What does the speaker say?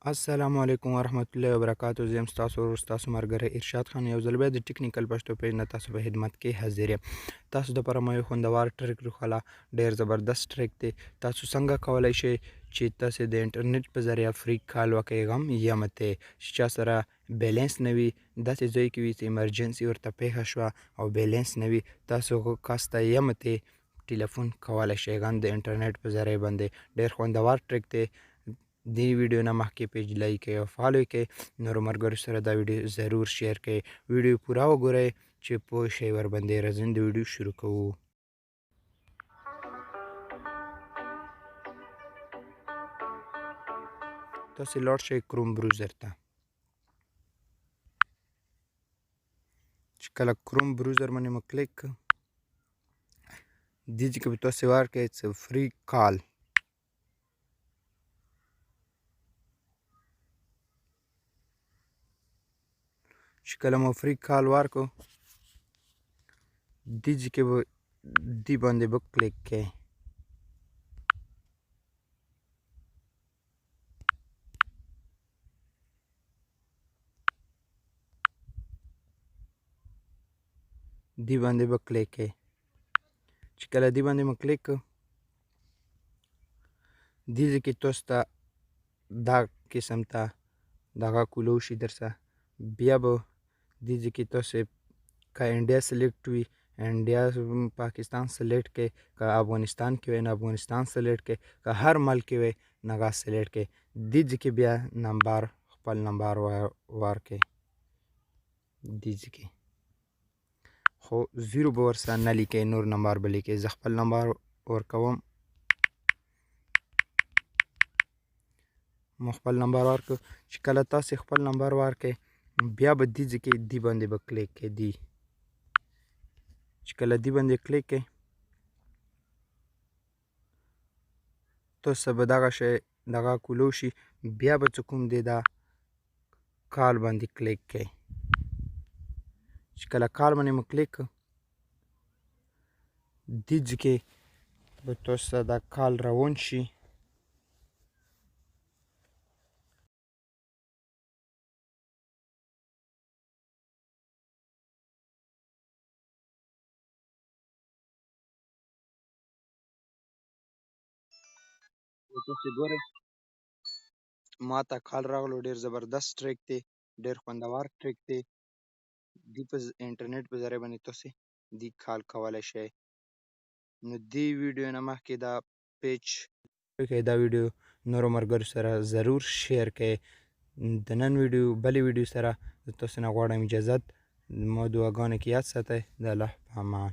السلام علیکم ورحمت الله وبرکاتہ. زه یم ستاسو ورور ستاسو ملګری ارشاد خان. یو ځل بیا د ټیکنیکل پښتو پیج نه تاسو په خدمت کې حاضر یم. تاسو دپاره ما یو خوندور ټریک راوښله، ډېر زبردست ټریک دی. تاسو څنګه کولی شئ چې تاسې د انټرنیټ په ذریعه فری کال وکړئ غم یمته چې چا سره بیلنس نه وي، داسې ځای کې وي چې ایمرجنسي ورته پیښه شوه او بیلنس نه وي، تاسو هغه کس ته یمته ټلیفون کولی شئ غم د انټرنیټ په ذریعه باندې. ډېر خوندور ټریک دی. دې ویډیو نه مخکې پیج لایک کړئ او فالو یې کړئ. نورو ملګرو سره دا ویډیو ضرور شیر کړئ. ویډیو پوره وګورئ چې پوه شئ ورباندې. راځئ د ویډیو شروع کوو. تاسې لاړ شئ کروم بروزر ته. چې کله کروم بروزر باندې مو کلیک کړ، دې ځای کې به تاسې ورکړئ څه فری کال. چې کله مو فری کال ورکړو، دې ځای کې به دې باندې به کلیک کړئ. دې باندې به کلیک کړئ. چې کله دې باندې مو کلیک کړ، دې ځای کې تاسو ته دا قسم ته دغه کولو شي درسه. بیا به دې ځای کې تاسې که انډیا سلیکټ وي، انډیا پاکستان سلیکټ کړئ. که افغانستان کې وی نو افغانستان سلیکټ کړئ. که هر ملک کې وی نو هغه سلیکټ کړئ. دې ځای کې بیا نمبر خپل نمبر ورکړئ. دې ځای کې خو زیرو به ورسره نه لیکئ، نور نمبر به لیکئ. زه خپل نمبر ورکوم. مو خپل نمبر ورکړ. چې کله تاسې خپل نمبر ورکړئ، بیا به دې ځای کې دې باندې به کلیک کړئ. دې چې کله دې باندې کلیک کړئ، تاسو به دغه شی دغه کولو شي. بیا به چې کوم دی دا کال باندې کلیک کړئ. چې کله کال باندې مو کلیک کړ، دې ځای کې به تاسو ته دا کال روان شي. تاسې ګورئ ما ته کال راغلو. ډېر زبردست ټریک دی، ډېر خوندور ټریک دی. دې په انټرنیټ په ذریعه باندې تاسې دې کال کولی شئ. نو دې ویډیو نه مخکې دا پیج دا ویډیو نورو ملګرو سره ضرور شیر کړئ. د نن ویډیو بلې ویډیو سره زه تاسو نه غواړم اجازت. ما دعاګانو کې یاد ساتئ. د الله په امان.